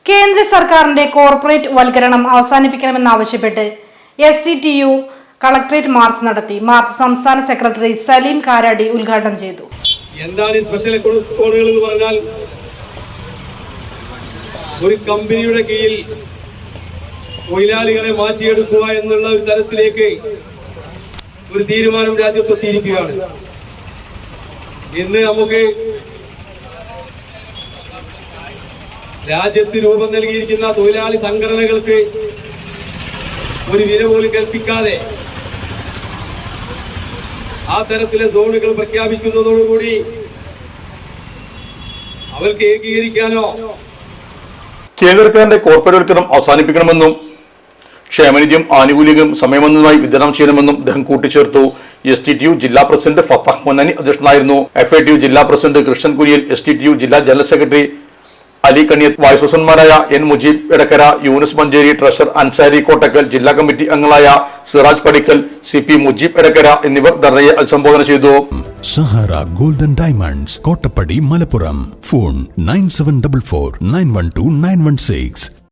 കേന്ദ്ര സർക്കാരിന്റെ corporate വൽക്കരണം അവസാനിപ്പിക്കണമെന്നാവശ്യപ്പെട്ട് STTU collectorate March നടത്തി. മാർച്ച് സംസ്ഥാന സെക്രട്ടറി സലീം കാരാടി ഉദ്ഘാടനം ചെയ്തു. എന്താണ് ഈ സ്പെഷ്യൽ സ്കോളുകൾ എന്ന് പറഞ്ഞാൽ? ഒരു കമ്പനിയുടെ കീഴിൽ തൊഴിലാളികളെ മാറ്റിയെടുക്കുക എന്നുള്ള ഒരു തരത്തിലേക്ക് ഒരു തീരുമാനം രാജ്യത്തെത്തിയിരിക്കുകയാണ്. ഇന്ന് നമുക്ക് രാജ്യത്ത് രൂപം നൽകിയിരിക്കുന്ന തൊഴിലാളി സംഘടനകൾക്ക് ഒരു വില പോലും കൽപ്പിക്കാതെ ആ തരത്തിലെ സോണുകൾ പ്രഖ്യാപിക്കുന്നതോടുകൂടി അവർക്ക് ഏകീകരിക്കാനോ കേന്ദ്രക്കാരന്റെ കോർപ്പറേറ്റ് അവസാനിപ്പിക്കണമെന്നും ക്ഷേമനിധിയും ആനുകൂല്യവും സമയബന്ധിതമായി വിതരണം ചെയ്യണമെന്നും അദ്ദേഹം കൂട്ടിച്ചേർത്തു. STTU ജില്ലാ പ്രസിഡന്റ് ഫത്താഹ് പൊന്നാനി അധ്യക്ഷനായിരുന്നു. FATU ജില്ലാ പ്രസിഡന്റ് കൃഷ്ണൻ കുര്യൽ, STTU ജില്ലാ general secretary Ali Kaniyath, vice പ്രസിഡന്റുമാരായ N മുജീബ് എടക്കര, യൂനുസ് മഞ്ചേരി, ട്രഷറർ അൻസാരി കോട്ടക്കൽ, ജില്ലാ കമ്മിറ്റി അംഗങ്ങളായ സിറാജ് പടിക്കൽ, CP മുജീബ് എടക്കര എന്നിവർ ധർണയെ അഭിസംബോധന ചെയ്തു. Sahara golden diamonds, Kottappadi, Malappuram. Phone 9744 912 916.